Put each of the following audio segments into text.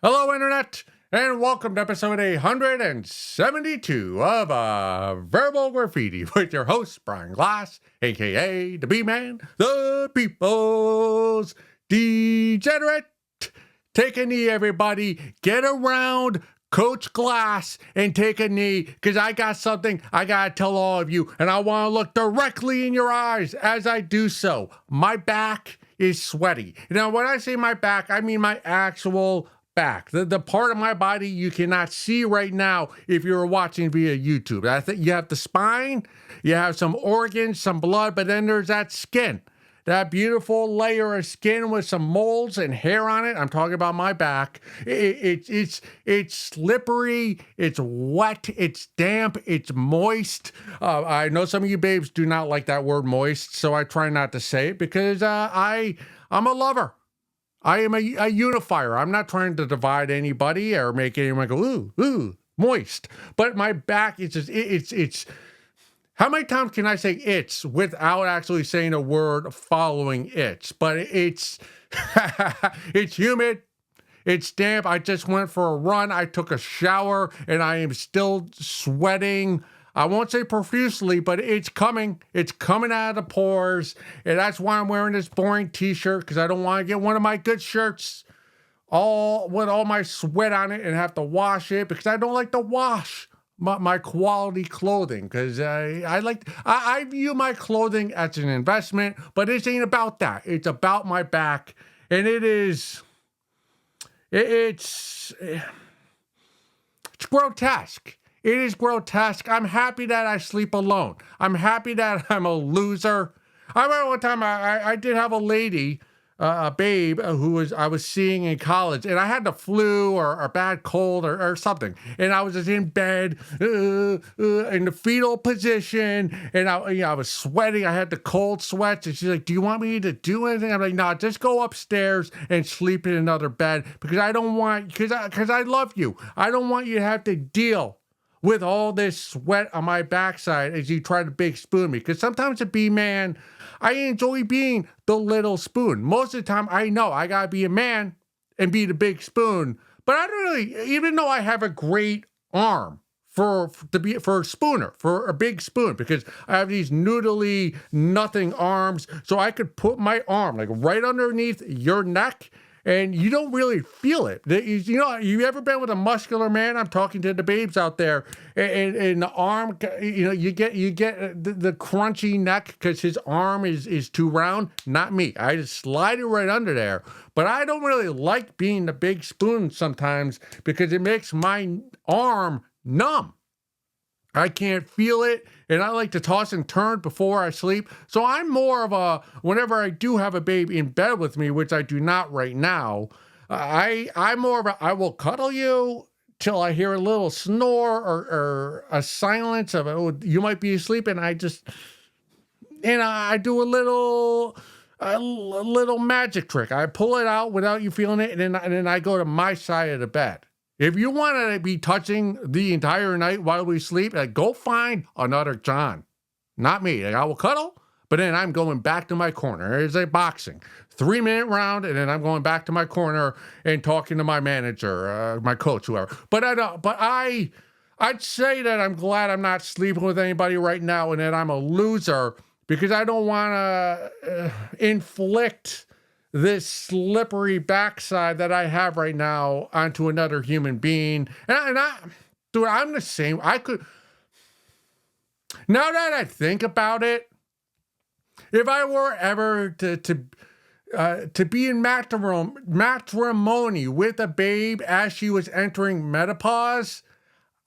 Hello, Internet, and welcome to episode 172 of Verbal Graffiti with your host, Brian Glass, aka the B-Man, the People's Degenerate. Take a knee, everybody. Get around Coach Glass and take a knee, because I got something I got to tell all of you, and I want to look directly in your eyes as I do so. My back is sweaty. Now, when I say my back, I mean my actual back, the part of my body you cannot see right now if you're watching via YouTube. I think you have the spine, you have some organs, some blood, but then there's that skin, that beautiful layer of skin with some moles and hair on it. I'm talking about my back. It's slippery, it's wet, it's damp, it's moist. I know some of you babes do not like that word moist, so I try not to say it because I'm a lover. I am a unifier. I'm not trying to divide anybody or make anyone go, ooh, moist. But my back, it's, how many times can I say it's without actually saying a word following it's? But it's, it's humid. It's damp. I just went for a run. I took a shower and I am still sweating. I won't say profusely, but it's coming. It's coming out of the pores. And that's why I'm wearing this boring t-shirt, because I don't want to get one of my good shirts all with all my sweat on it and have to wash it, because I don't like to wash my quality clothing, because I view my clothing as an investment, but this ain't about that. It's about my back. And it's grotesque. It is grotesque. I'm happy that I sleep alone. I'm happy that I'm a loser. I remember one time I did have a lady, a babe, who I was seeing in college, and I had the flu or a bad cold or something, and I was just in bed in the fetal position, and I was sweating. I had the cold sweats, and she's like, "Do you want me to do anything?" I'm like, "No, just go upstairs and sleep in another bed, because I don't want, because I love you. I don't want you to have to deal with all this sweat on my backside as you try to big spoon me." Because sometimes a B-man, I enjoy being the little spoon. Most of the time, I know I gotta be a man and be the big spoon. But I don't really, even though I have a great arm for a spooner, for a big spoon, because I have these noodly nothing arms, so I could put my arm like right underneath your neck, and you don't really feel it. You know, you ever been with a muscular man? I'm talking to the babes out there, and the arm, you know, you get the crunchy neck because his arm is too round. Not me. I just slide it right under there. But I don't really like being the big spoon sometimes, because it makes my arm numb. I can't feel it, and I like to toss and turn before I sleep. So I'm more of whenever I do have a babe in bed with me, which I do not right now, I'm more of I will cuddle you till I hear a little snore or a silence of, "Oh, you might be asleep," and I do a little magic trick. I pull it out without you feeling it, and then I go to my side of the bed. If you want to be touching the entire night while we sleep, go find another John. Not me. I will cuddle, but then I'm going back to my corner. It's like boxing. 3-minute round, and then I'm going back to my corner and talking to my manager, my coach, whoever. But I'd say that I'm glad I'm not sleeping with anybody right now, and that I'm a loser, because I don't want to inflict this slippery backside that I have right now onto another human being. Dude, I'm the same. Now that I think about it, if I were ever to be in matrimony with a babe as she was entering menopause,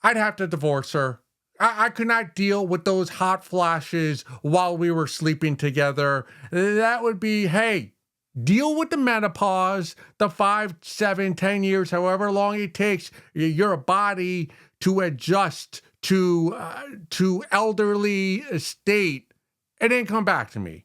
I'd have to divorce her. I could not deal with those hot flashes while we were sleeping together. That would be, hey, deal with the menopause, the 5, 7, 10 years, however long it takes your body to adjust to elderly state, and then come back to me.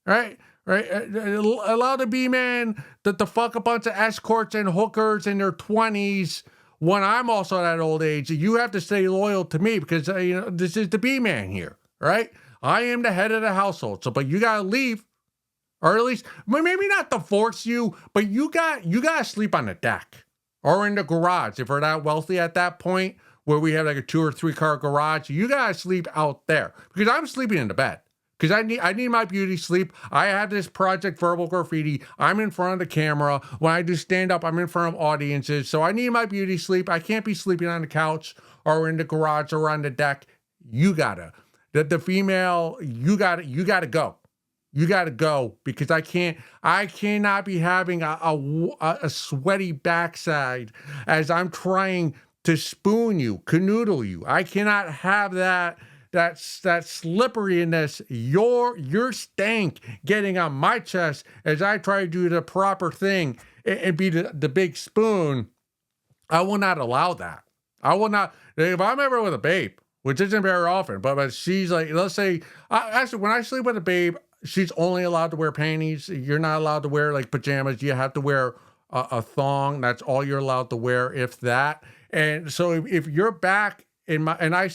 Right? Allow the B-man to fuck a bunch of escorts and hookers in their 20s when I'm also at that old age. You have to stay loyal to me, because this is the B-man here, right? I am the head of the household. So, but you gotta leave. Or at least, maybe not to force you, but you got to sleep on the deck. or in the garage. If we're that wealthy at that point, where we have like a 2 or 3 car garage, you guys sleep out there because I'm sleeping in the bed. Because I need my beauty sleep. I have this project, Verbal Graffiti. I'm in front of the camera. When I do stand up, I'm in front of audiences. So I need my beauty sleep. I can't be sleeping on the couch or in the garage or on the deck. You gotta. The female, you gotta go. You gotta go because I cannot be having a sweaty backside as I'm trying to spoon you, canoodle you. I cannot have that slipperiness, your stank getting on my chest as I try to do the proper thing and be the big spoon. I will not allow that. I will not. If I'm ever with a babe, which isn't very often, but she's like, let's say, actually, when I sleep with a babe, she's only allowed to wear panties. You're not allowed to wear like pajamas. You have to wear a thong. That's all you're allowed to wear, if that. And so if you're back in my, and I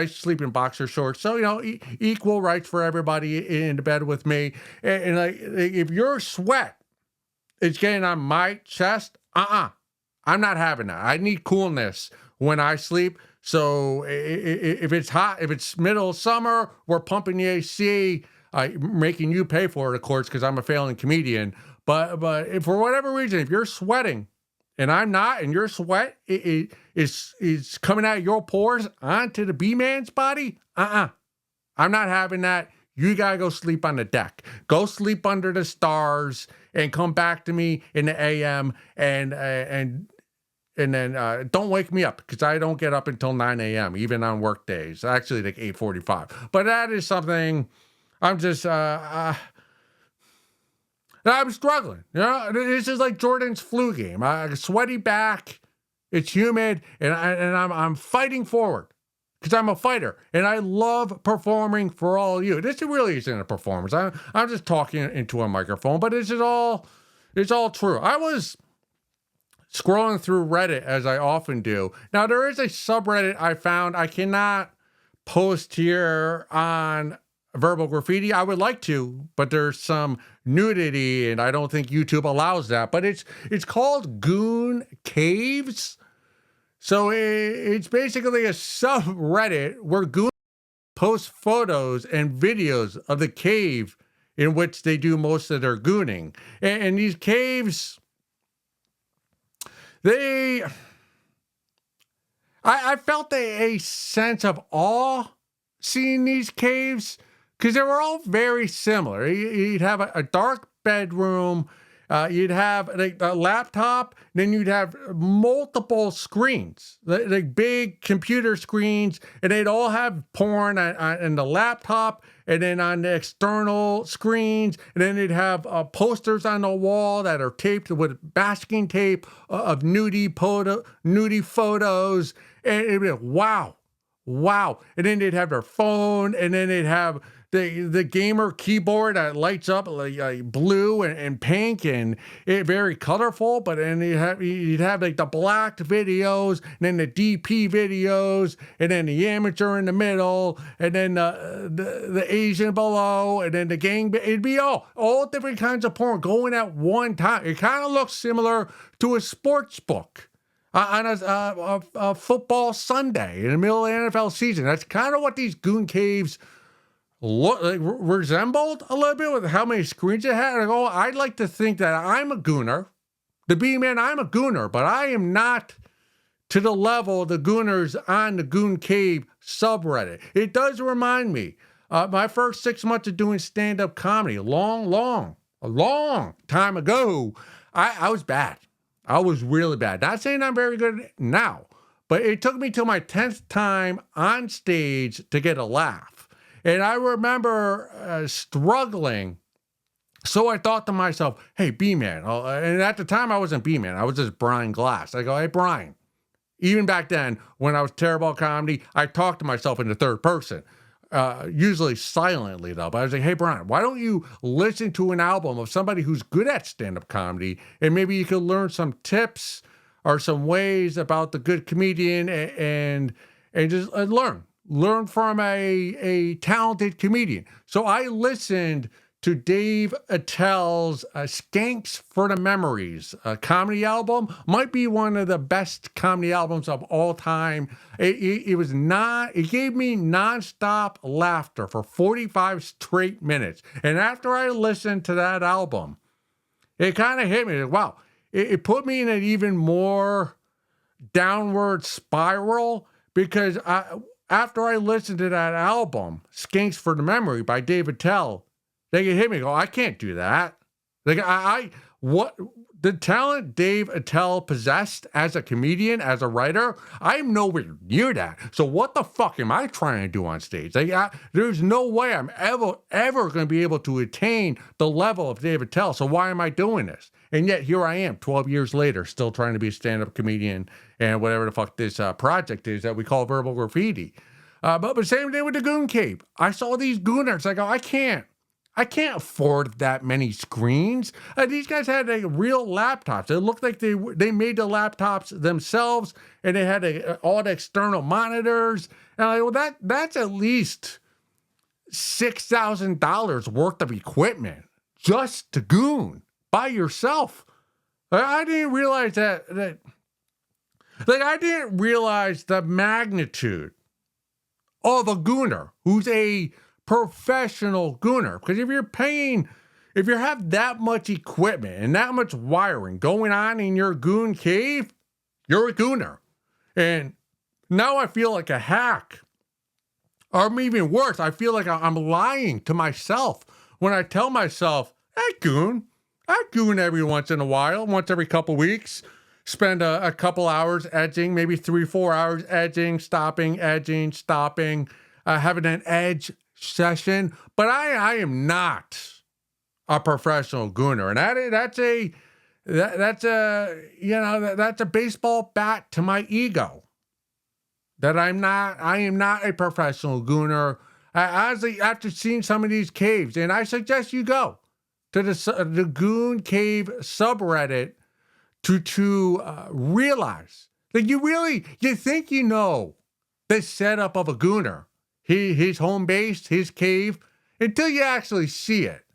sleep in boxer shorts, so equal rights for everybody in the bed with me. And like if your sweat is getting on my chest, I'm not having that. I need coolness when I sleep. So if it's hot, if it's middle of summer, we're pumping the AC, making you pay for it, of course, because I'm a failing comedian. But if for whatever reason, if you're sweating and I'm not, and your sweat is coming out of your pores onto the B-man's body, I'm not having that. You gotta go sleep on the deck. Go sleep under the stars and come back to me in the AM and then don't wake me up because I don't get up until 9 a.m. even on work days. Actually, like 8:45. But that is something I'm just I'm struggling. This is like Jordan's flu game. Sweaty back. It's humid, and I'm fighting forward because I'm a fighter, and I love performing for all of you. This really isn't a performance. I'm just talking into a microphone, but it's all true. I was scrolling through Reddit as I often do. Now there is a subreddit I found. I cannot post here on Verbal Graffiti. I would like to, but there's some nudity and I don't think YouTube allows that. But it's called Goon Caves. So it's basically a subreddit where goons post photos and videos of the cave in which they do most of their gooning. And these caves, I felt a sense of awe seeing these caves because they were all very similar. You'd have a dark bedroom, you'd have like a laptop, then you'd have multiple screens, like big computer screens, and they'd all have porn on the laptop, and then on the external screens, and then they'd have posters on the wall that are taped with masking tape of nudie photos, and it'd be like, wow. And then they'd have their phone, and then they'd have the gamer keyboard that lights up like blue and pink and very colorful, but then you'd have like the blacked videos, and then the DP videos, and then the amateur in the middle, and then the Asian below, and then the gang. It'd be all different kinds of porn going at one time. It kind of looks similar to a sports book on a football Sunday in the middle of the NFL season. That's kind of what these goon caves resembled a little bit with how many screens it had. I'd like to think that I'm a gooner. The B-man, I'm a gooner, but I am not to the level of the gooners on the Goon Cave subreddit. It does remind me, my first 6 months of doing stand-up comedy, a long time ago, I was bad. I was really bad. Not saying I'm very good now, but it took me till my 10th time on stage to get a laugh. And I remember struggling. So I thought to myself, hey, B-Man. And at the time, I wasn't B-Man. I was just Brian Glass. I go, hey, Brian. Even back then, when I was terrible at comedy, I talked to myself in the third person. Usually silently, though. But I was like, hey, Brian, why don't you listen to an album of somebody who's good at stand-up comedy, and maybe you could learn some tips or some ways about the good comedian and just learn from a talented comedian. So I listened to Dave Attell's Skanks for the Memories comedy album. Might be one of the best comedy albums of all time. It gave me nonstop laughter for 45 straight minutes. And after I listened to that album, it kind of hit me. Wow, it put me in an even more downward spiral because after I listened to that album, Skanks for the Memory by Dave Attell, they could hit me. Go, I can't do that. Like what the talent Dave Attell possessed as a comedian, as a writer, I'm nowhere near that. So what the fuck am I trying to do on stage? Like, there's no way I'm ever going to be able to attain the level of Dave Attell. So why am I doing this? And yet here I am, 12 years later, still trying to be a stand-up comedian and whatever the fuck this project is that we call Verbal Graffiti. But same thing with the Goon Cave. I saw these gooners. I go, I can't afford that many screens. These guys had real laptops. It looked like they made the laptops themselves, and they had all the external monitors. And I'm like, well, that's at least $6,000 worth of equipment just to goon by yourself. I didn't realize that I didn't realize the magnitude of a gooner who's a professional gooner. Because if you have that much equipment and that much wiring going on in your goon cave, you're a gooner. And now I feel like a hack. Or even worse, I feel like I'm lying to myself when I tell myself, I goon every once in a while, once every couple weeks. Spend a couple hours edging, maybe 3-4 hours edging, stopping, having an edge session. But I am not a professional gooner, and that's a baseball bat to my ego. I am not a professional gooner. Honestly, after seeing some of these caves, and I suggest you go to the Goon Cave subreddit to realize that you think you know the setup of a gooner, his home base, his cave, until you actually see it.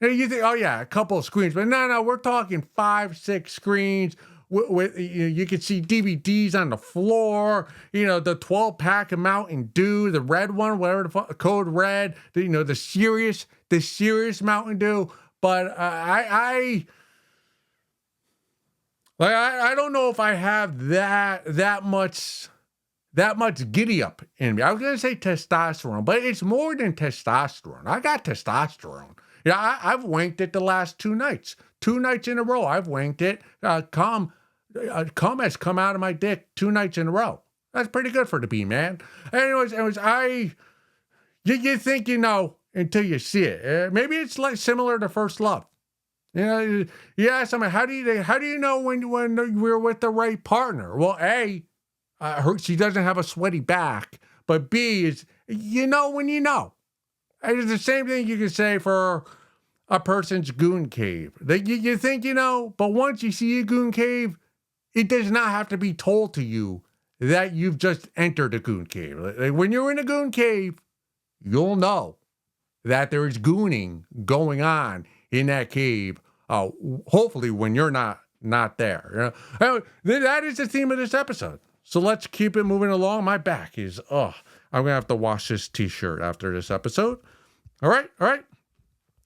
And you think, oh yeah, a couple of screens, but no, we're talking 5-6 screens. With you can see DVDs on the floor, the 12-pack of Mountain Dew, the red one, whatever the fuck, Code Red, the serious Mountain Dew. But I don't know if I have that much giddy up in me. I was gonna say testosterone, but it's more than testosterone. I got testosterone. I've wanked it the last 2 nights. 2 nights in a row, I've wanked it. Cum has come out of my dick 2 nights in a row. That's pretty good for the bee, man. Anyways, you think you know until you see it. Maybe it's like similar to first love. You ask someone, how do you know when we're with the right partner? Well, A, she doesn't have a sweaty back, but B is, you know when you know. And it's the same thing you can say for a person's goon cave. You think you know, but once you see a goon cave, it does not have to be told to you that you've just entered a goon cave. Like when you're in a goon cave, you'll know that there is gooning going on in that cave. Hopefully when you're not there. That is the theme of this episode. So let's keep it moving along. My back is, I'm going to have to wash this t-shirt after this episode. All right.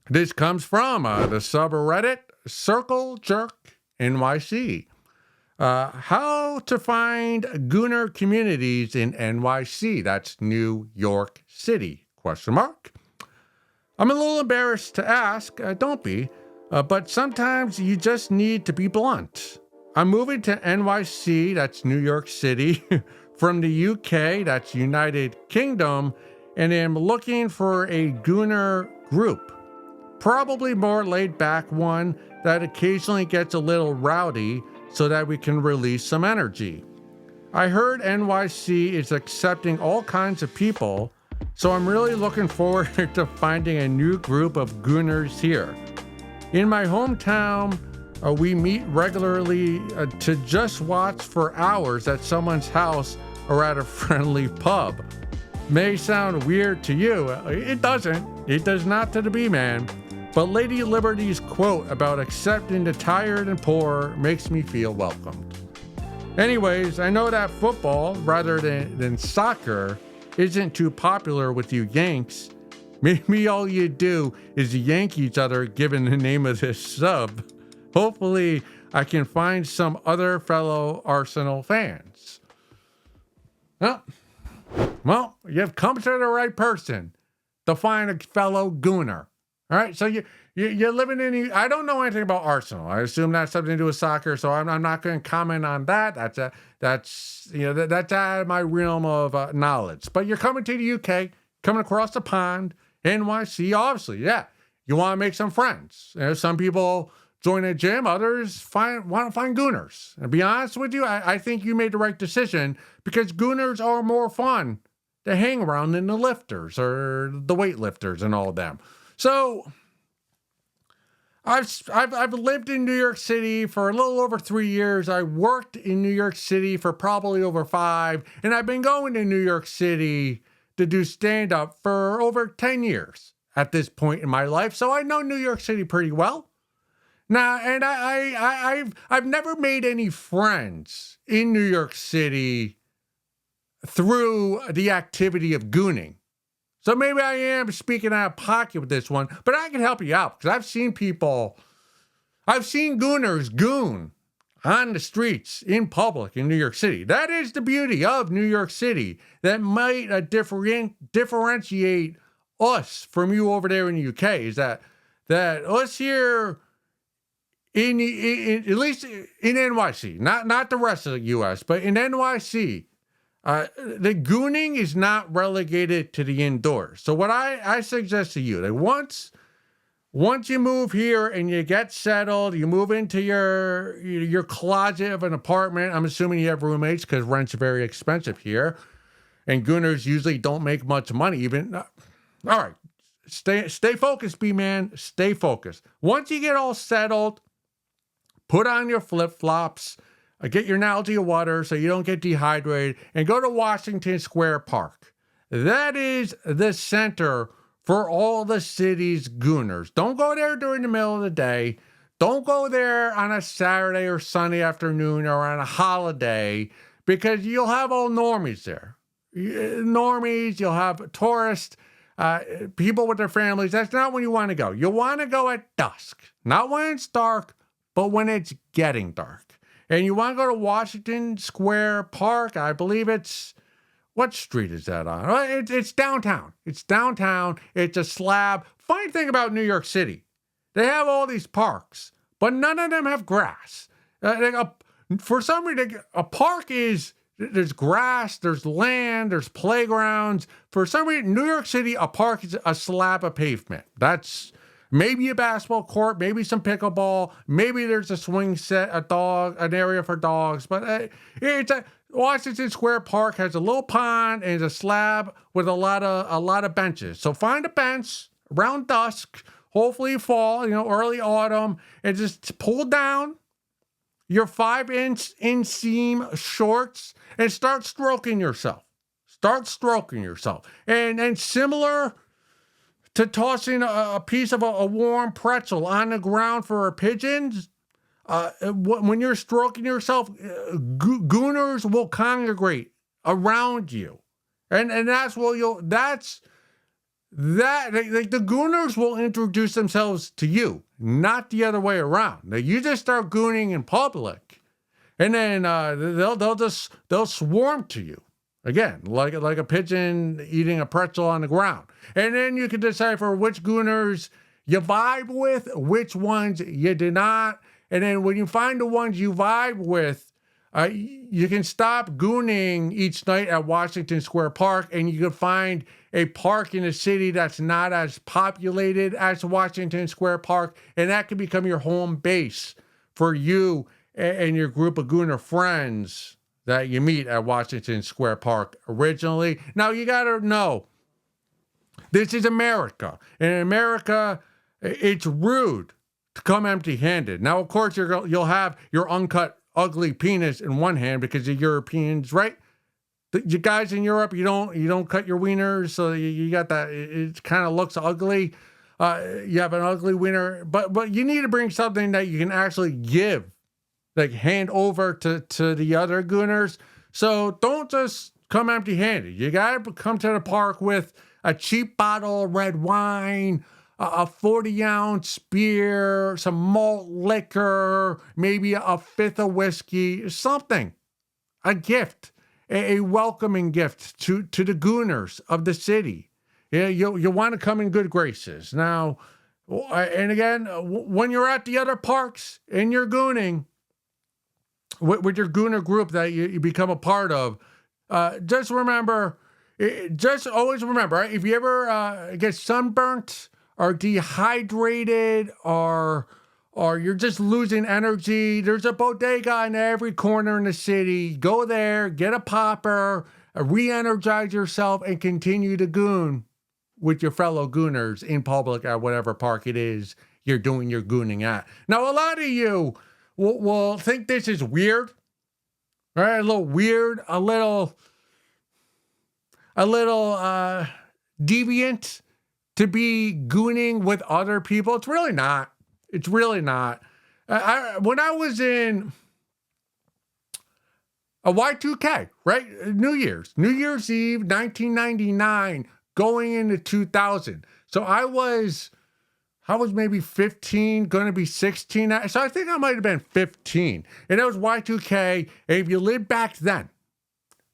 This comes from the subreddit Circle Jerk NYC. How to find gooner communities in NYC. That's New York City, ? I'm a little embarrassed to ask. Don't be. But sometimes you just need to be blunt. I'm moving to NYC, that's New York City, from the UK, that's United Kingdom, and am looking for a gooner group. Probably more laid back one that occasionally gets a little rowdy so that we can release some energy. I heard NYC is accepting all kinds of people, so I'm really looking forward to finding a new group of gooners here. In my hometown, we meet regularly to just watch for hours at someone's house or at a friendly pub. May sound weird to you. It doesn't. It does not to the bee man. But Lady Liberty's quote about accepting the tired and poor makes me feel welcomed. Anyways, I know that football, rather than soccer, isn't too popular with you Yanks. Maybe all you do is yank each other given the name of this sub. Hopefully, I can find some other fellow Arsenal fans. Well, you've come to the right person to find a fellow gooner. All right, so you're living in. I don't know anything about Arsenal. I assume that's something to do with soccer, so I'm not going to comment on that. That's out of my realm of knowledge. But you're coming to the UK, coming across the pond, NYC, obviously, yeah. You want to make some friends. Some people join a gym, others want to find gooners. And to be honest with you, I think you made the right decision because gooners are more fun to hang around than the lifters or the weightlifters and all of them. So I've lived in New York City for a little over 3 years. I worked in New York City for probably over 5, and I've been going to New York City to do stand-up for over 10 years at this point in my life. So I know New York City pretty well. Now, and I've never made any friends in New York City through the activity of gooning. So maybe I am speaking out of pocket with this one, but I can help you out because I've seen gooners goon on the streets in public in New York City. That is the beauty of New York City that might differentiate us from you over there in the UK is that us here in at least in NYC, not the rest of the US, but in NYC, the gooning is not relegated to the indoors. So what I suggest to you, that once you move here and you get settled, you move into your closet of an apartment. I'm assuming you have roommates because rent's very expensive here, and gooners usually don't make much money. Even all right, stay focused, B-man. Stay focused. Once you get all settled, put on your flip-flops. Get your Nalgene water so you don't get dehydrated, and go to Washington Square Park. That is the center for all the city's gooners. Don't go there during the middle of the day. Don't go there on a Saturday or Sunday afternoon or on a holiday because you'll have all normies there. Normies, you'll have tourists, people with their families. That's not when you want to go. You want to go at dusk, not when it's dark, but when it's getting dark. And you want to go to Washington Square Park. I believe what street is that on? It's downtown. It's downtown. It's a slab. Funny thing about New York City, they have all these parks, but none of them have grass. For some reason, a park there's grass, there's land, there's playgrounds. For some reason, New York City, a park is a slab of pavement. That's maybe a basketball court, maybe some pickleball, maybe there's a swing set, an area for dogs. But Washington Square Park has a little pond and a slab with a lot of benches. So find a bench around dusk, hopefully fall, early autumn, and just pull down your 5-inch inseam shorts and start stroking yourself. And similar to tossing a piece of a warm pretzel on the ground for pigeons, when you're stroking yourself, gooners will congregate around you, and that's what the gooners will introduce themselves to you, not the other way around. Now you just start gooning in public, and then they'll swarm to you. Again, like a pigeon eating a pretzel on the ground. And then you can decipher which gooners you vibe with, which ones you do not. And then when you find the ones you vibe with, you can stop gooning each night at Washington Square Park, and you can find a park in a city that's not as populated as Washington Square Park, and that can become your home base for you and your group of gooner friends that you meet at Washington Square Park originally. Now, you got to know, this is America. And in America, it's rude to come empty-handed. Now, of course, you'll have your uncut, ugly penis in one hand because you're Europeans, right? You guys in Europe, you don't cut your wieners, so you got that. It kind of looks ugly. You have an ugly wiener, but you need to bring something that you can actually give, like hand over to the other gooners. So don't just come empty-handed. You gotta come to the park with a cheap bottle of red wine, a 40-ounce beer, some malt liquor, maybe a fifth of whiskey, something, a gift, a welcoming gift to the gooners of the city. Yeah, you want to come in good graces. Now, and again, when you're at the other parks and you're gooning with your gooner group that you become a part of, just remember, just always remember, right? If you ever get sunburnt or dehydrated or you're just losing energy, there's a bodega in every corner in the city. Go there, get a popper, re-energize yourself, and continue to goon with your fellow gooners in public at whatever park it is you're doing your gooning at. Now, a lot of you will think this is weird, right? A little weird, a little deviant to be gooning with other people. It's really not. It's really not. When I was in a Y2K, right? New Year's Eve, 1999, going into 2000. So I was maybe 15, going to be 16. So I think I might have been 15. And that was Y2K. And if you lived back then,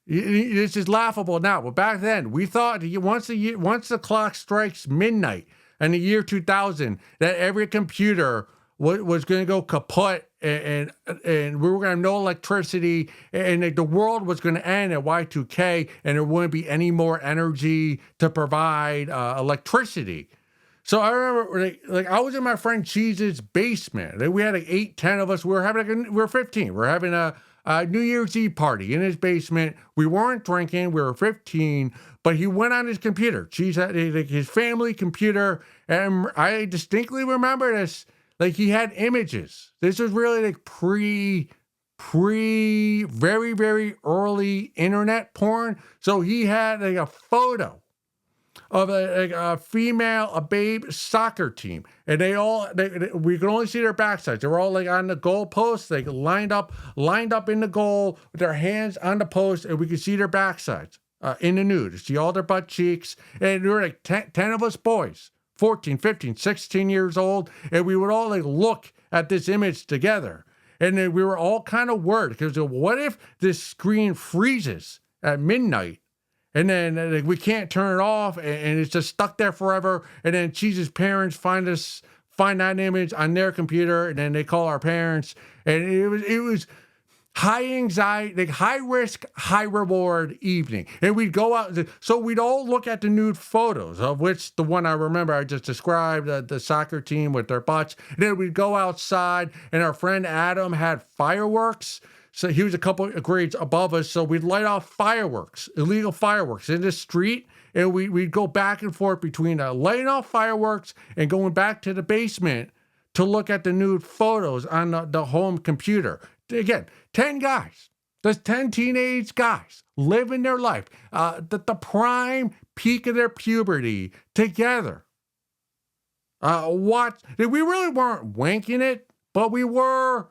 this is laughable now, but back then we thought once the clock strikes midnight in the year 2000, that every computer was going to go kaput and we were going to have no electricity and the world was going to end at Y2K and there wouldn't be any more energy to provide electricity. So I remember, like I was in my friend Cheese's basement. We had like 8, 10 of us. We were 15. We were having a New Year's Eve party in his basement. We weren't drinking. We were 15, but he went on his computer. Cheese had his family computer, and I distinctly remember this. Like he had images. This was really like pre, very, very early internet porn. So he had like a photo of a female, a babe soccer team. And we could only see their backsides. They were all like on the goal post, like lined up in the goal with their hands on the post, and we could see their backsides in the nude. See all their butt cheeks. And there were like 10 of us boys, 14, 15, 16 years old. And we would all like look at this image together. And then we were all kind of worried because what if this screen freezes at midnight? And then like, we can't turn it off, and it's just stuck there forever. And then Cheese's parents find that image on their computer, and then they call our parents. And it was high anxiety, like high risk, high reward evening. And we'd go out, so we'd all look at the nude photos, of which the one I remember I just described, the soccer team with their butts. And then we'd go outside, and our friend Adam had fireworks. So he was a couple of grades above us, so we'd light off fireworks, illegal fireworks in the street, and we'd go back and forth between lighting off fireworks and going back to the basement to look at the nude photos on the home computer. Again, 10 guys, there's 10 teenage guys living their life, the prime peak of their puberty together. We really weren't wanking it, but we were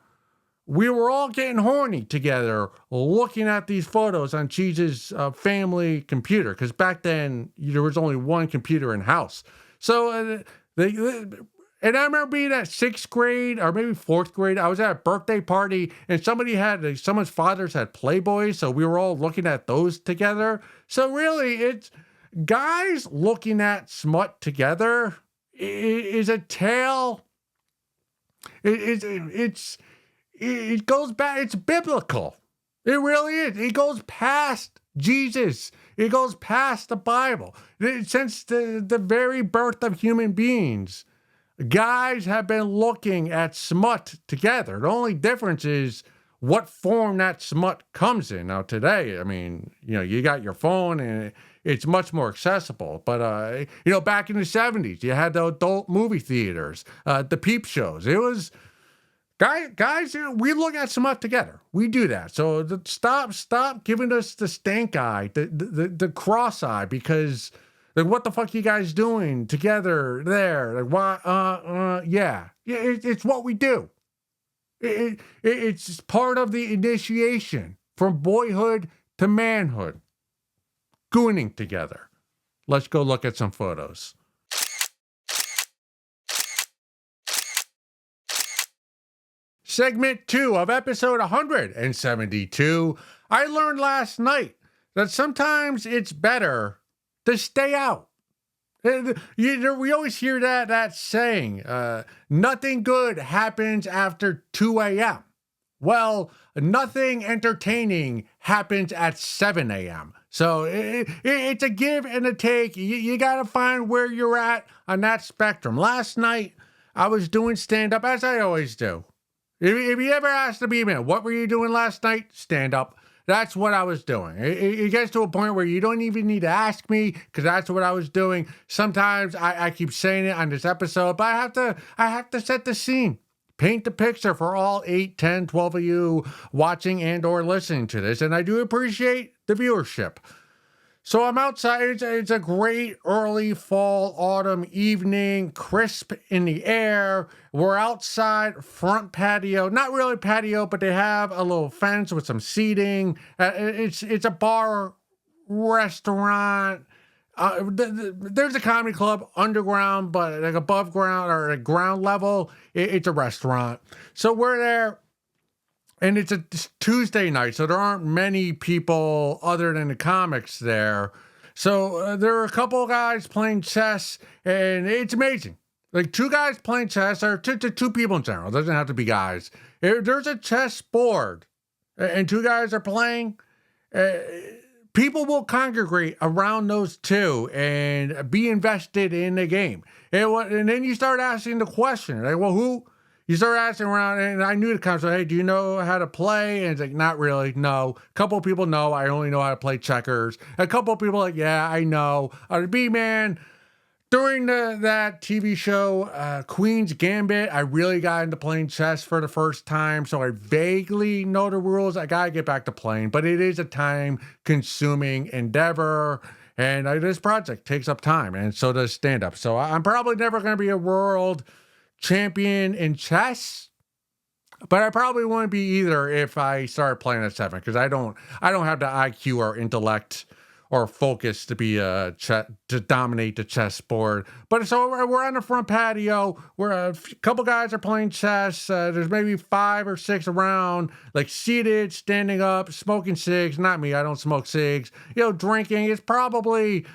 all getting horny together looking at these photos on Cheese's family computer, because back then there was only one computer in house. So and I remember being at 6th grade or maybe 4th grade. I was at a birthday party and someone's fathers had Playboys, so we were all looking at those together. So really, it's guys looking at smut together is a tale. It goes back, it's biblical. It really is. It goes past Jesus. It goes past the Bible. Since the very birth of human beings, guys have been looking at smut together. The only difference is what form that smut comes in. Now today, I mean, you got your phone and it's much more accessible. But, back in the 70s, you had the adult movie theaters, the peep shows. It was... Guys, we look at smut together. We do that. So stop giving us the stank eye, the cross eye, because Like, what the fuck you guys doing together there? Like, why? Yeah. It's what we do. It's part of the initiation from boyhood to manhood. Gooning together. Let's go look at some photos. Segment 2 of episode 172. I learned last night that sometimes it's better to stay out. We always hear that saying, nothing good happens after 2 a.m. Well, nothing entertaining happens at 7 a.m. So it's a give and a take. You got to find where you're at on that spectrum. Last night, I was doing stand-up, as I always do. If you ever asked the B-Man, what were you doing last night? Stand-up. That's what I was doing. It gets to a point where you don't even need to ask me, because that's what I was doing. Sometimes I keep saying it on this episode, but I have to set the scene. Paint the picture for all 8, 10, 12 of you watching and or listening to this. And I do appreciate the viewership. So I'm outside. It's a great early fall, autumn evening, crisp in the air. We're outside, front patio. Not really patio, but they have a little fence with some seating. It's a bar, restaurant. There's a comedy club underground, but like above ground or at ground level, it's a restaurant. So we're there. And it's a Tuesday night, so there aren't many people other than the comics there. So there are a couple of guys playing chess, and it's amazing. Like 2 guys playing chess, or two people in general. It doesn't have to be guys. There's a chess board, and 2 guys are playing. People will congregate around those 2 and be invested in the game. And then you start asking the question, like, well, who? You start asking around, and I knew the concept. Hey, do you know how to play? And it's like, not really. No. A couple of people know. I only know how to play checkers. A couple of people like, yeah, I know. The B-Man, during that TV show, Queen's Gambit, I really got into playing chess for the first time, so I vaguely know the rules. I got to get back to playing, but it is a time-consuming endeavor, and this project takes up time, and so does stand-up. So I'm probably never going to be a world champion in chess, but I probably wouldn't be either if I started playing at 7, because I don't have the IQ or intellect or focus to be to dominate the chess board. But so we're on the front patio. Where a couple guys are playing chess. There's maybe 5 or 6 around, like seated, standing up, smoking cigs. Not me. I don't smoke cigs. Drinking. It's probably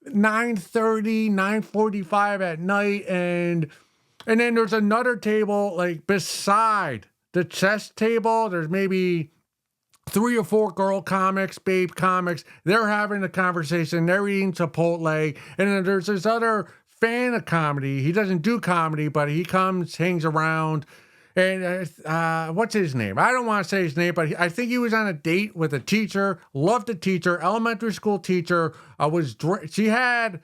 9:30, 9:45 at night, and then there's another table, like, beside the chess table. There's maybe 3 or 4 girl comics, babe comics. They're having a conversation. They're eating Chipotle. And then there's this other fan of comedy. He doesn't do comedy, but he comes, hangs around. And what's his name? I don't want to say his name, but I think he was on a date with a teacher. Loved the teacher, elementary school teacher. She had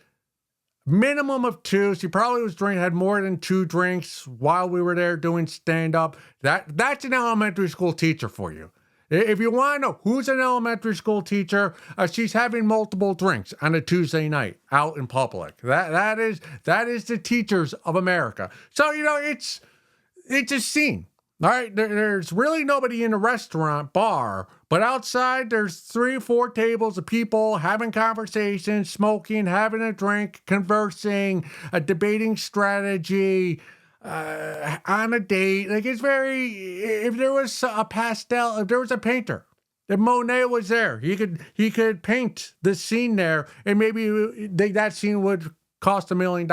minimum of 2. She probably had more than 2 drinks while we were there doing stand-up. That's an elementary school teacher for you. If you want to know who's an elementary school teacher, she's having multiple drinks on a Tuesday night out in public. That is the teachers of America. So it's a scene. All right, there's really nobody in the restaurant bar, but outside there's 3 or 4 tables of people having conversations, smoking, having a drink, conversing, debating strategy, on a date. Like, it's very, if there was a pastel, if there was a painter, if Monet was there, he could paint the scene there, and maybe that scene would cost $1 million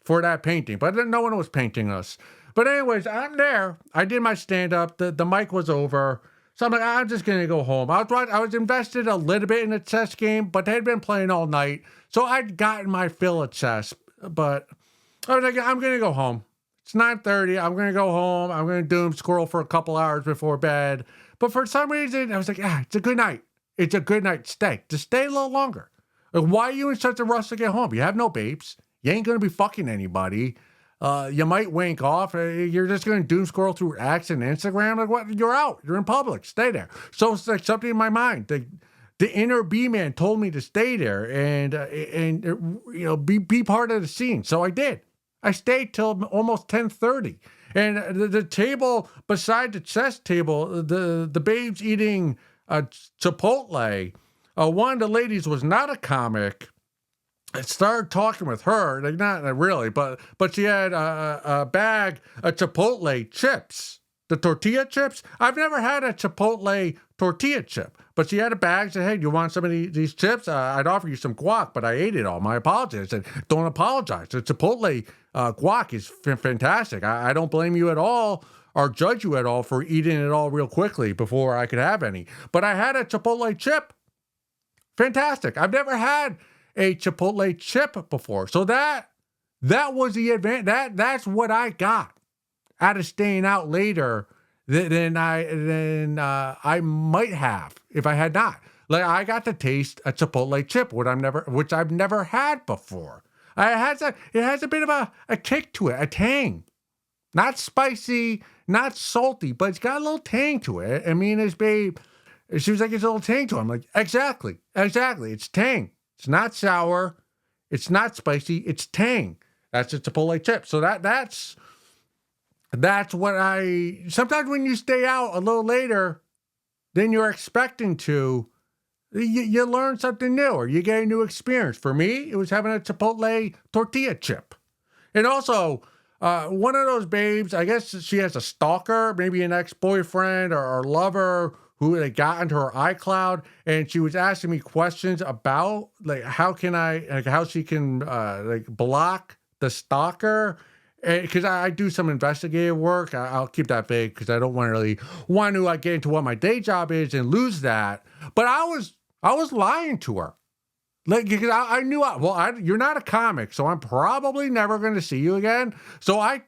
for that painting, but no one was painting us. But anyways, I'm there. I did my stand-up. The mic was over. So I'm like, I'm just going to go home. I was invested a little bit in the chess game, but they had been playing all night. So I'd gotten my fill of chess. But I was like, I'm going to go home. It's 9:30. I'm going to go home. I'm going to doom scroll for a couple hours before bed. But for some reason, I was like, it's a good night. It's a good night. Stay. Just stay a little longer. Like, why are you in such a rush to get home? You have no babes. You ain't going to be fucking anybody. You might wank off. You're just going to doom scroll through X and Instagram. Like, what? You're out. You're in public. Stay there. So it's like something in my mind. the inner B-man told me to stay there and be part of the scene. So I did. I stayed till almost 10:30. And the table beside the chess table, the babes eating Chipotle, one of the ladies was not a comic. I started talking with her, like not really, but she had a bag of Chipotle chips, the tortilla chips. I've never had a Chipotle tortilla chip, but she had a bag. Said, "Hey, do you want some of these chips? I'd offer you some guac, but I ate it all. My apologies." I said, "Don't apologize. The Chipotle guac is fantastic. I don't blame you at all or judge you at all for eating it all real quickly before I could have any. But I had a Chipotle chip. Fantastic. I've never had a Chipotle chip before. So that was the advantage. That's what I got out of staying out later than I might have if I had not. Like I got to taste a Chipotle chip, which I've never had before. It has a bit of a kick to it, a tang. Not spicy, not salty, but it's got a little tang to it. I mean, this babe, she was like, it's a little tang to it. I'm like, exactly. It's tang. It's not sour. It's not spicy. It's tang. That's a Chipotle chip. So that's what sometimes when you stay out a little later than you're expecting to, you learn something new or you get a new experience. For me, it was having a Chipotle tortilla chip. And also, one of those babes, I guess she has a stalker, maybe an ex-boyfriend or lover who they got into her iCloud, and she was asking me questions about like how she can block the stalker. Because I do some investigative work. I'll keep that vague because I don't want to get into what my day job is and lose that. But I was lying to her. Like, because I knew, you're not a comic, so I'm probably never going to see you again. So I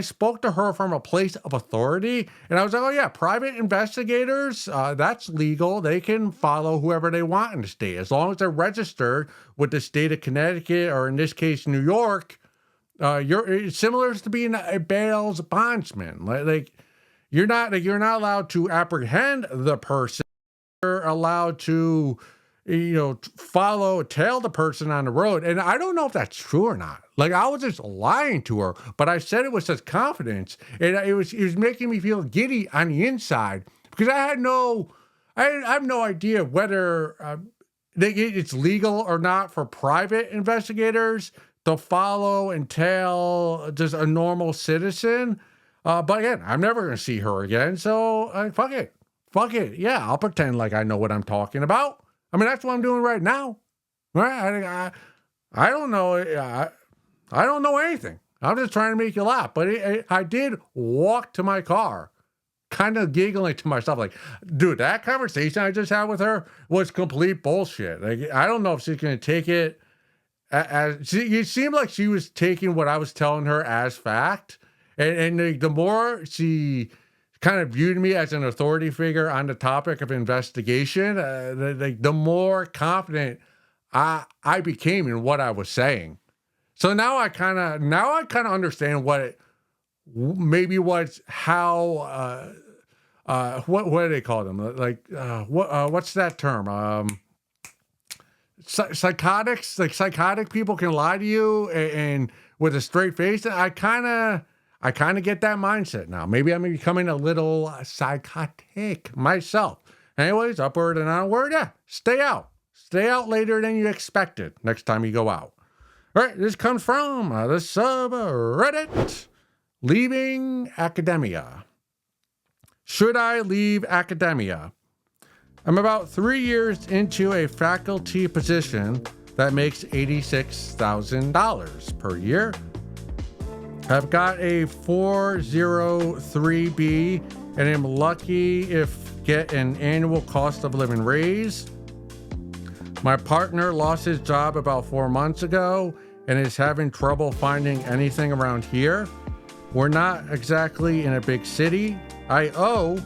spoke to her from a place of authority, and I was like, oh yeah, private investigators, that's legal. They can follow whoever they want in the state. As long as they're registered with the state of Connecticut, or in this case, New York, it's similar to being a bail's bondsman. Like you're not allowed to apprehend the person. You're allowed to tail the person on the road. And I don't know if that's true or not. Like I was just lying to her, but I said it with such confidence, and it was making me feel giddy on the inside because I have no idea whether it's legal or not for private investigators to follow and tail just a normal citizen. But again, I'm never going to see her again. So fuck it. Yeah, I'll pretend like I know what I'm talking about. I mean, that's what I'm doing right now. Right? I don't know. I don't know anything. I'm just trying to make you laugh. But I did walk to my car, kind of giggling to myself, like, dude, that conversation I just had with her was complete bullshit. Like, I don't know if she's going to take it it seemed like she was taking what I was telling her as fact. And the more she kind of viewed me as an authority figure on the topic of investigation, the more confident I became in what I was saying. So now I kind of understand what do they call them? Like what's that term? Psychotics, like psychotic people can lie to you and with a straight face. I kind of get that mindset now. Maybe I'm becoming a little psychotic myself. Anyways, upward and onward. Yeah, stay out later than you expected next time you go out. All right, this comes from the subreddit, leaving academia. Should I leave academia? I'm about 3 years into a faculty position that makes $86,000 per year. I've got a 403B and am lucky if get an annual cost of living raise. My partner lost his job about 4 months ago and is having trouble finding anything around here. We're not exactly in a big city. I owe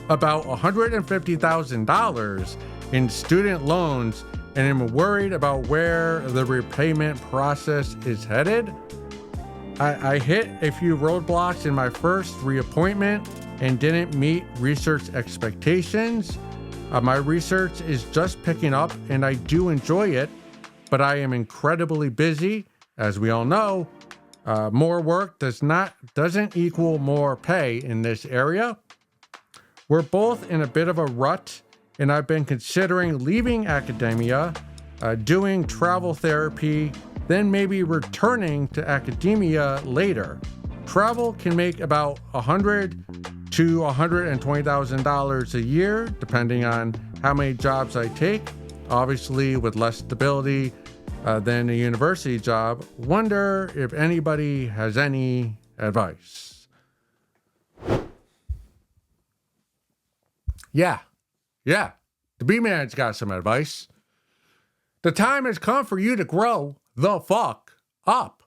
about $150,000 in student loans and am worried about where the repayment process is headed. I hit a few roadblocks in my first reappointment and didn't meet research expectations. My research is just picking up and I do enjoy it, but I am incredibly busy. As we all know, more work doesn't equal more pay in this area. We're both in a bit of a rut, and I've been considering leaving academia, doing travel therapy, then maybe returning to academia later. Travel can make about $100,000 to $120,000 a year, depending on how many jobs I take. Obviously, with less stability than a university job. Wonder if anybody has any advice. Yeah, the B-Man's got some advice. The time has come for you to grow the fuck up.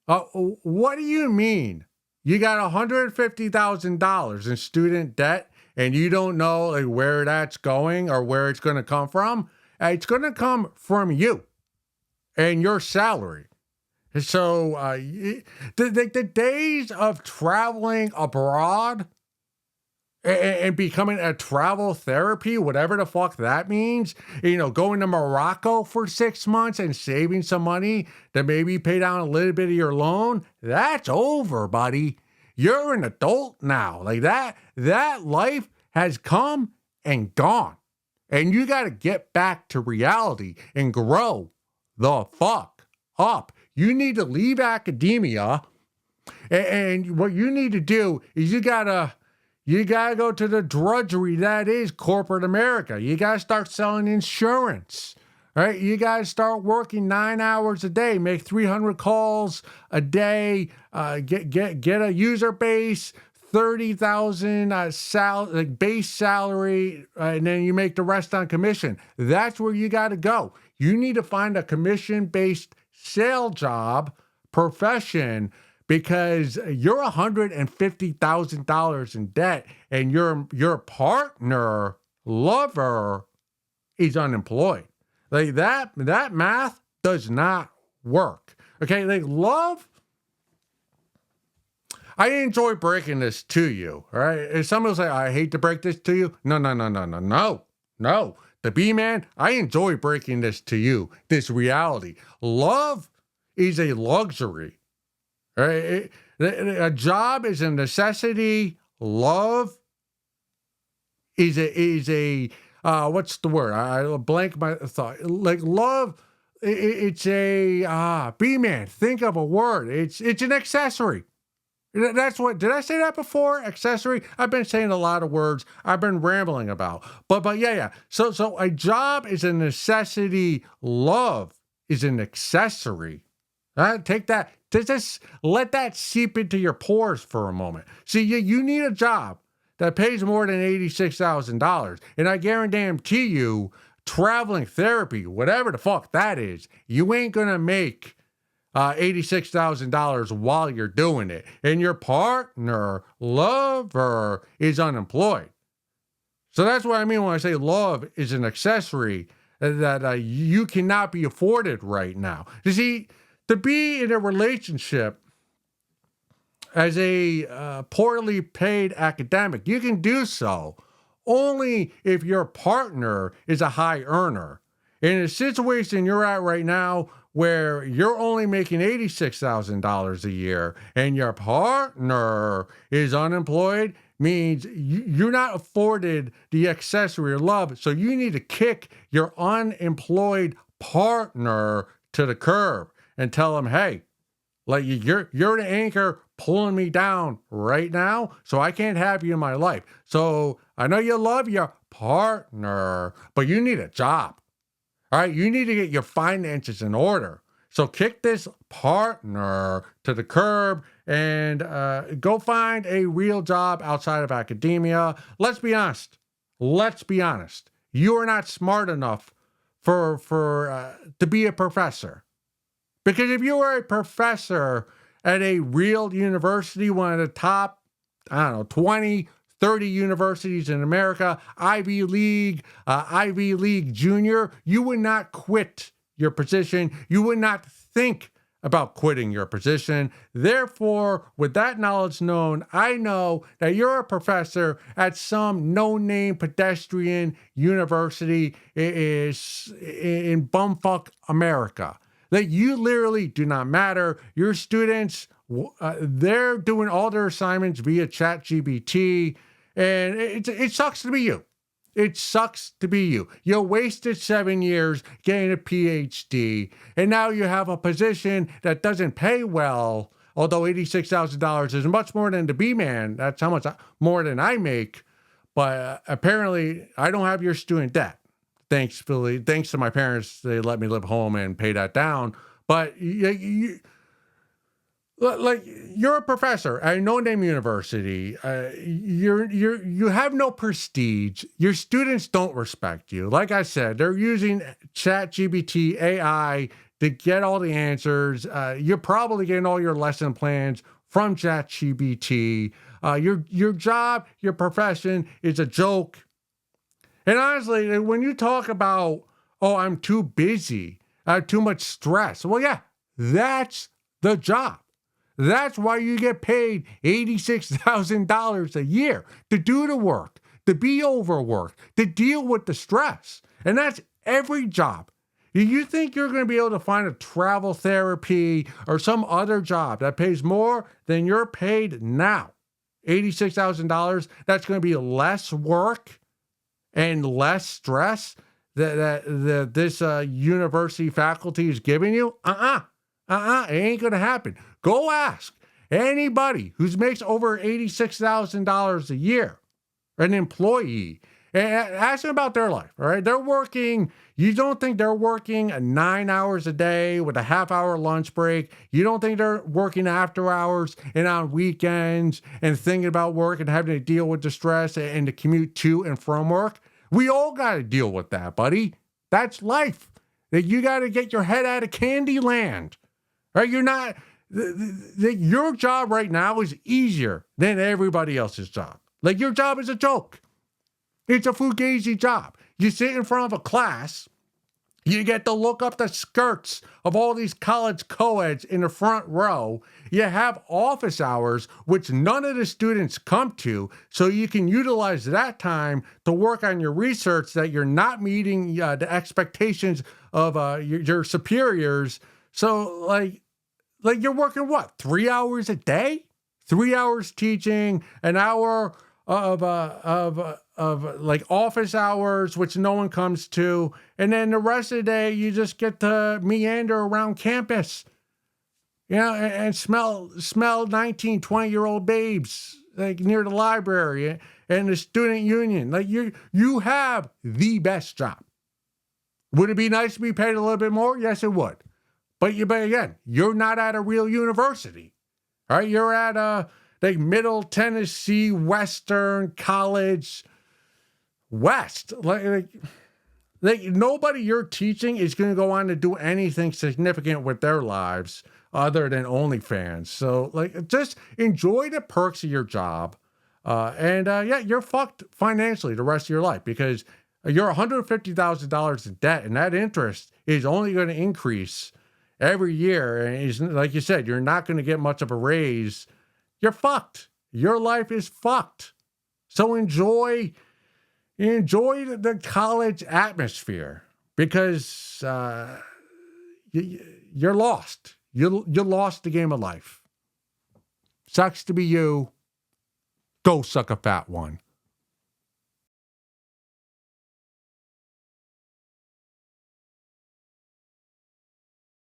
What do you mean? You got $150,000 in student debt and you don't know like where that's going or where it's going to come from? It's going to come from you and your salary. So the days of traveling abroad and becoming a travel therapy, whatever the fuck that means, going to Morocco for 6 months and saving some money to maybe pay down a little bit of your loan, that's over, buddy. You're an adult now. Like that life has come and gone. And you got to get back to reality and grow the fuck up. You need to leave academia. And what you need to do is you got to go to the drudgery that is corporate America. You got to start selling insurance. Right? You got to start working 9 hours a day, make 300 calls a day, get a user base, 30,000 base salary, and then you make the rest on commission. That's where you got to go. You need to find a commission-based sale job profession because you're $150,000 in debt and your partner, lover, is unemployed. Like that math does not work. Okay, like love. I enjoy breaking this to you. All right, if someone will say, "I hate to break this to you," no. The B-Man, I enjoy breaking this to you. This reality. Love is a luxury. All right, a job is a necessity. Love is a what's the word? I blank my thought. Like love, it's a B-Man. Think of a word. It's an accessory. That's what. Did I say that before? Accessory. I've been saying a lot of words. I've been rambling about. But yeah. So a job is a necessity. Love is an accessory. Take that. Just let that seep into your pores for a moment. See, you need a job that pays more than $86,000. And I guarantee you, traveling therapy, whatever the fuck that is, you ain't going to make $86,000 while you're doing it. And your partner, lover, is unemployed. So that's what I mean when I say love is an accessory that you cannot be afforded right now. You see, to be in a relationship as a poorly paid academic, you can do so only if your partner is a high earner. In a situation you're at right now where you're only making $86,000 a year and your partner is unemployed, means you're not afforded the accessory of love. So you need to kick your unemployed partner to the curb and tell them, hey, like you're the anchor pulling me down right now, so I can't have you in my life. So I know you love your partner, but you need a job. All right, you need to get your finances in order. So kick this partner to the curb and go find a real job outside of academia. Let's be honest. You are not smart enough for to be a professor. Because if you were a professor at a real university, one of the top, 20, 30 universities in America, Ivy League Junior, you would not quit your position. You would not think about quitting your position. Therefore, with that knowledge known, I know that you're a professor at some no-name pedestrian university is in bumfuck America. That you literally do not matter. Your students, they're doing all their assignments via ChatGPT, and it sucks to be you. It sucks to be you. You wasted 7 years getting a PhD, and now you have a position that doesn't pay well, although $86,000 is much more than the B-man. That's how much more than I make. But apparently, I don't have your student debt. Thanks to my parents, they let me live home and pay that down. But you're a professor at a no-name university. You have no prestige. Your students don't respect you. Like I said, they're using ChatGPT AI to get all the answers. You're probably getting all your lesson plans from ChatGPT. Your job, your profession is a joke. And honestly, when you talk about, oh, I'm too busy, I have too much stress. Well, yeah, that's the job. That's why you get paid $86,000 a year to do the work, to be overworked, to deal with the stress. And that's every job. You think you're going to be able to find a travel therapy or some other job that pays more than you're paid now? $86,000, that's going to be less work and less stress that this university faculty is giving you? It ain't going to happen. Go ask anybody who makes over $86,000 a year, an employee, and ask them about their life, all right? They're working, you don't think they're working 9 hours a day with a half-hour lunch break. You don't think they're working after hours and on weekends and thinking about work and having to deal with the stress and the commute to and from work. We all got to deal with that, buddy. That's life. You got to get your head out of Candyland. Right? You're not, your job right now is easier than everybody else's job. Like, your job is a joke. It's a fugazi job. You sit in front of a class, you get to look up the skirts of all these college co-eds in the front row. You have office hours, which none of the students come to, so you can utilize that time to work on your research that you're not meeting the expectations of your superiors. So, like you're working what, 3 hours a day? 3 hours teaching, an hour of like office hours, which no one comes to, and then the rest of the day you just get to meander around campus, and smell 19, 20-year-old babes like near the library and the student union. Like, you have the best job. Would it be nice to be paid a little bit more? Yes, it would. But again, you're not at a real university. All right, you're at like Middle Tennessee Western College West. Like nobody you're teaching is going to go on to do anything significant with their lives other than OnlyFans. So, just enjoy the perks of your job. You're fucked financially the rest of your life because you're $150,000 in debt, and that interest is only going to increase every year. And like you said, you're not going to get much of a raise. You're fucked. Your life is fucked. So enjoy the college atmosphere because you're lost. You lost the game of life. Sucks to be you. Go suck a fat one.